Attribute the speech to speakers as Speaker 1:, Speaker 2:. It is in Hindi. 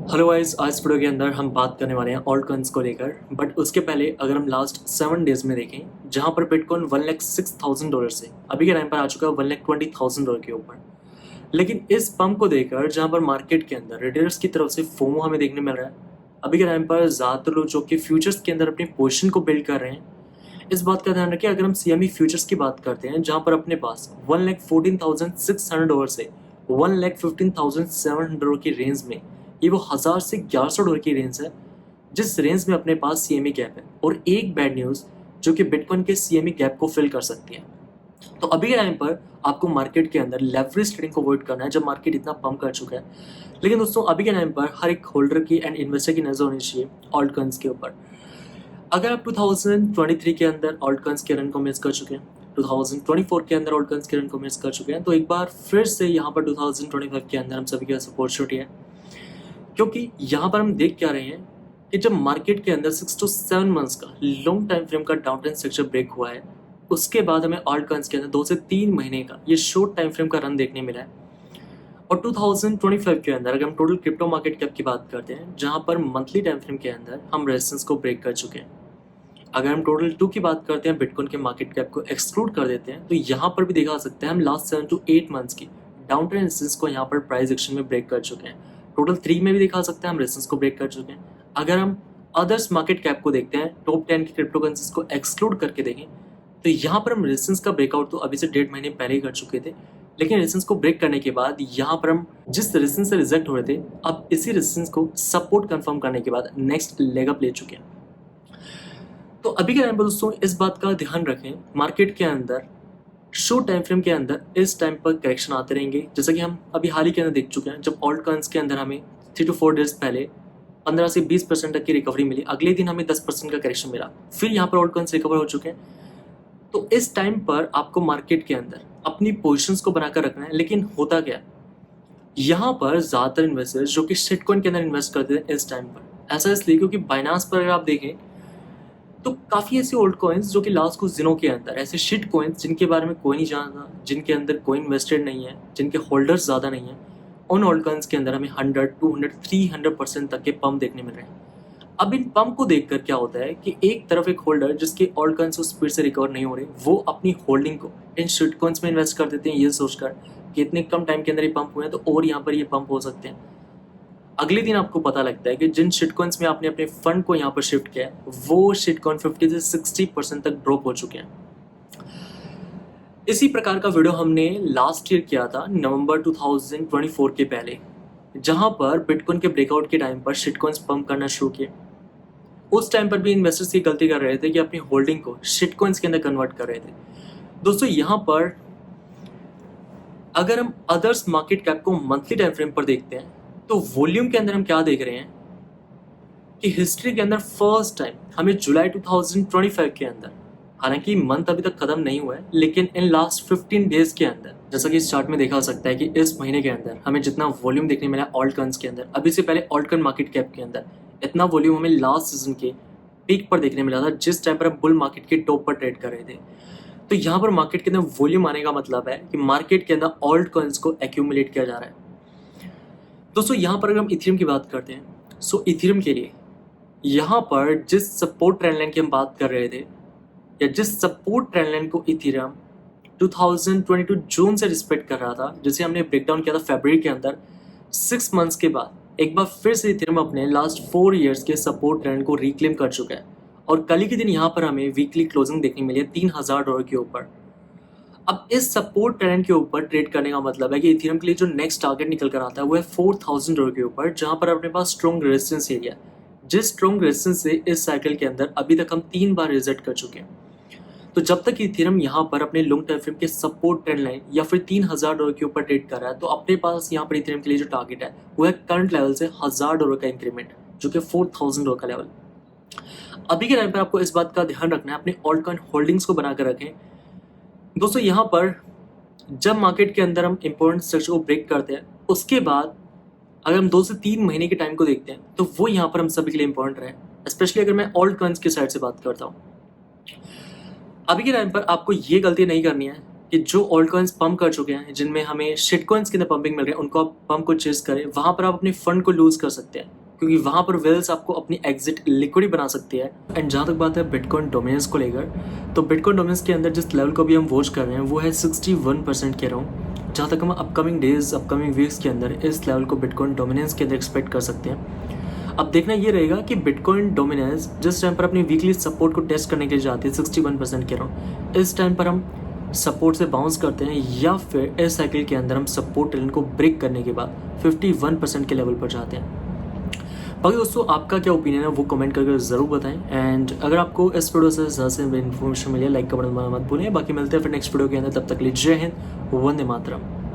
Speaker 1: हेलो गाइस, आज वीडियो के अंदर हम बात करने वाले हैं ऑल्ट कॉइन्स को लेकर। बट उसके पहले अगर हम लास्ट 7 डेज में देखें, जहां पर बिटकॉइन $1,06,000 से अभी के टाइम पर आ चुका है $1,20,000 के ऊपर। लेकिन इस पंप को देखकर जहां पर मार्केट के अंदर रिटेलर्स की तरफ से फोमो हमें देखने मिल रहा है, अभी के टाइम पर ज़्यादातर लोग जो कि फ्यूचर्स के अंदर अपनी पोजिशन को बिल्ड कर रहे हैं। इस बात का ध्यान रखें, अगर हम CME फ्यूचर्स की बात करते हैं जहां पर अपने पास $1,14,600 से $1,15,700 की रेंज में, ये वो 1000 से $1100 की रेंज है जिस रेंज में अपने पास CME गैप है। और एक बैड न्यूज़ जो कि बिटकॉइन के CME गैप को फिल कर सकती है। तो अभी के टाइम पर आपको मार्केट के अंदर लेवरेज ट्रेडिंग को अवॉइड करना है जब मार्केट इतना पंप कर चुका है। लेकिन दोस्तों, अभी के टाइम पर हर एक होल्डर की एंड इन्वेस्टर की नजर होनी चाहिए ऑल्ट कॉइन्स के ऊपर। अगर आप 2023 के अंदर ऑल्ट कॉइन्स के रन को मिस कर चुके हैं, 2024 के अंदर ऑल्ट कॉइन्स के रन को मिस कर चुके हैं, तो एक बार फिर से यहाँ पर 2025 के अंदर हम सभी के पास अपॉर्चुनिटी है। क्योंकि यहाँ पर हम देख क्या रहे हैं कि जब मार्केट के अंदर 6 to 7 मंथ्स का लॉन्ग टाइम फ्रेम का डाउन ट्रेंड स्ट्रक्चर ब्रेक हुआ है, उसके बाद हमें ऑल्ट कॉइन्स के अंदर 2 से 3 महीने का ये शॉर्ट टाइम फ्रेम का रन देखने मिला है। और 2025 के अंदर अगर हम टोटल क्रिप्टो मार्केट कैप की बात करते हैं, जहां पर मंथली टाइम फ्रेम के अंदर हम रेजिस्टेंस को ब्रेक कर चुके हैं। अगर हम टोटल 2 की बात करते हैं, बिटकॉइन के मार्केट कैप को एक्सक्लूड कर देते हैं, तो यहाँ पर भी देखा सकते हैं हम लास्ट 7 to 8 मंथ्स की डाउन ट्रेंड रेजिस्टेंस को यहाँ पर प्राइस एक्शन में ब्रेक कर चुके हैं। टोटल 3 में भी दिखा सकते हैं हम रेजिस्टेंस को ब्रेक कर चुके हैं। अगर हम अदर्स मार्केट कैप को देखते हैं, टॉप 10 की क्रिप्टो करेंसीज को एक्सक्लूड करके देखें, तो यहाँ पर हम रेजिस्टेंस का ब्रेकआउट तो अभी से 1.5 महीने पहले ही कर चुके थे। लेकिन रेजिस्टेंस को ब्रेक करने के बाद यहाँ पर हम जिस रेजिस्टेंस से रिजेक्ट हो रहे थे, अब इसी रेजिस्टेंस को सपोर्ट कंफर्म करने के बाद नेक्स्ट लेग अप ले चुके हैं। तो अभी के टाइम पर दोस्तों इस बात का ध्यान रखें, मार्केट के अंदर शॉर्ट टाइम फ्रेम के अंदर इस टाइम पर करेक्शन आते रहेंगे, जैसा कि हम अभी हाल ही के अंदर देख चुके हैं। जब ऑल्ट कॉइन्स के अंदर हमें 3 to 4 डेज पहले 15 से 20% तक की रिकवरी मिली, अगले दिन हमें 10% का करेक्शन मिला, फिर यहाँ पर ऑल्ट कॉइन्स रिकवर हो चुके हैं। तो इस टाइम पर आपको मार्केट के अंदर अपनी पोजिशंस को बनाकर रखना है। लेकिन होता क्या, यहाँ पर ज़्यादातर इन्वेस्टर्स जो कि शिटकॉइन के अंदर इन्वेस्ट करते हैं इस टाइम पर, ऐसा इसलिए क्योंकि बाइनांस पर अगर आप देखें तो काफ़ी ऐसे ओल्ड कॉइन्स जो कि लास्ट कुछ दिनों के अंदर ऐसे शिट कॉइन्स जिनके बारे में कोई नहीं जानता, जिनके अंदर कोई इन्वेस्टेड नहीं है, जिनके होल्डर्स ज़्यादा नहीं है, उन ओल्ड कॉइन्स के अंदर हमें 100, 200, 300% तक के पंप देखने मिल रहे हैं। अब इन पंप को देखकर क्या होता है कि एक तरफ एक होल्डर जिसके ओल्ड कॉइन्स उस स्पीड से रिकवर नहीं हो रहे, वो अपनी होल्डिंग को इन शिट कॉइन्स में इन्वेस्ट कर देते हैं, ये सोचकर कि इतने कम टाइम के अंदर ये पंप हुए हैं तो और यहाँ पर ये पंप हो सकते हैं। अगले दिन आपको पता लगता है कि जिन शिटकॉइन्स में आपने अपने फंड को यहाँ पर शिफ्ट किया है, वो शिटकॉइन 50 से 60% तक ड्रॉप हो चुके हैं। इसी प्रकार का वीडियो हमने लास्ट ईयर किया था नवंबर 2024 के पहले, जहां पर बिटकॉइन के ब्रेकआउट के टाइम पर शिटकॉइन्स पंप करना शुरू किए। उस टाइम पर भी इन्वेस्टर्स ये गलती कर रहे थे कि अपनी होल्डिंग को शिटकॉइन्स के अंदर कन्वर्ट कर रहे थे। दोस्तों, यहाँ पर अगर हम अदर्स मार्केट कैप को मंथली टाइम फ्रेम पर देखते हैं, तो वॉल्यूम के अंदर हम क्या देख रहे हैं कि हिस्ट्री के अंदर फर्स्ट टाइम हमें जुलाई 2025 के अंदर, हालांकि मंथ अभी तक खत्म नहीं हुआ है, लेकिन इन लास्ट 15 डेज के अंदर, जैसा कि इस चार्ट में देखा सकता है कि इस महीने के अंदर हमें जितना वॉल्यूम देखने मिला ऑल्ट कॉइन्स के अंदर, अभी से पहले ऑल्ट कॉइन मार्केट कैप के अंदर इतना वॉल्यूम हमें लास्ट सीजन के पीक पर देखने मिला था, जिस टाइम पर हम बुल मार्केट के टॉप पर ट्रेड कर रहे थे। तो यहाँ पर मार्केट के अंदर वॉल्यूम आने का मतलब है कि मार्केट के अंदर ऑल्ट कॉइन्स को एक्यूमुलेट किया जा रहा है। दोस्तों, यहाँ पर अगर हम इथेरियम की बात करते हैं, सो इथेरियम के लिए यहाँ पर जिस सपोर्ट ट्रेंड लाइन की हम बात कर रहे थे, या जिस सपोर्ट ट्रेंड लाइन को इथेरियम 2022 जून से रिस्पेक्ट कर रहा था, जिसे हमने ब्रेकडाउन किया था फरवरी के अंदर, 6 मंथ्स के बाद एक बार फिर से इथेरियम अपने लास्ट 4 ईयर्स के सपोर्ट ट्रेंड को रिक्लेम कर चुका है। और कल ही के दिन यहाँ पर हमें वीकली क्लोजिंग देखने मिली है $3000 के ऊपर। अब इस सपोर्ट ट्रेंड के ऊपर ट्रेड करने का मतलब है कि इथेरियम के लिए जो नेक्स्ट टारगेट निकल कर आता है वो है $4000 के ऊपर, जहां पर अपने पास स्ट्रॉन्ग रेजिस्टेंस एरिया, जिस स्ट्रॉन्ग रेजिस्टेंस से इस साइकिल के अंदर अभी तक हम 3 बार रिजेक्ट कर चुके हैं। तो जब तक इथेरियम यहाँ पर अपने लॉन्ग टाइम फ्रेम के सपोर्ट ट्रेंड लाइन या फिर $3000 के ऊपर ट्रेड कर रहा है, तो अपने पास यहाँ पर इथेरियम के लिए जो टारगेट है वो है करंट लेवल से $1000 का इंक्रीमेंट, जो कि $4000 का लेवल। अभी के टाइम पर आपको इस बात का ध्यान रखना है, अपने ऑल्ट कॉइन होल्डिंग्स को बनाकर रखें। दोस्तों, यहाँ पर जब मार्केट के अंदर हम इम्पोर्टेंट स्ट्रक्चर को ब्रेक करते हैं, उसके बाद अगर हम 2 से 3 महीने के टाइम को देखते हैं, तो वो यहाँ पर हम सभी के लिए इम्पोर्टेंट रहे, स्पेशली अगर मैं ऑल्ट कॉइन्स की साइड से बात करता हूँ। अभी के टाइम पर आपको ये गलती नहीं करनी है कि जो ऑल्ट कॉइन्स पंप कर चुके हैं, जिनमें हमें शिट कॉइन्स के अंदर पंपिंग मिल रही है, उनको आप पंप को चेस करें, वहाँ पर आप अपने फंड को लूज कर सकते हैं। क्योंकि वहाँ पर वेल्स आपको अपनी एग्जिट लिक्विड बना सकती है। एंड जहाँ तक बात है बिटकॉइन डोमिनेंस को लेकर, तो बिटकॉइन डोमिनेंस के अंदर जिस लेवल को भी हम वॉच कर रहे हैं वो है 61% के अराउंड। जहाँ तक हम अपकमिंग डेज अपकमिंग वीक्स के अंदर इस लेवल को बिटकॉइन डोमिनेंस के अंदर एक्सपेक्ट कर सकते हैं। अब देखना ये रहेगा कि बिटकॉइन डोमिनेंस जिस टाइम पर अपनी वीकली सपोर्ट को टेस्ट करने के लिए जाती है 61% के अराउंड, इस टाइम पर हम सपोर्ट से बाउंस करते हैं या फिर इस साइकिल के अंदर हम सपोर्ट ट्रेंड को ब्रेक करने के बाद 51% के लेवल पर जाते हैं। बाकी दोस्तों आपका क्या ओपिनियन है वो कमेंट करके ज़रूर बताएं। एंड अगर आपको इस वीडियो से ज़्यादा से इन्फॉर्मेशन मिली, लाइक कमेंट मत भूलें। बाकी मिलते हैं फिर नेक्स्ट वीडियो के अंदर, तब तक के लिए जय हिंद, वंदे मातरम।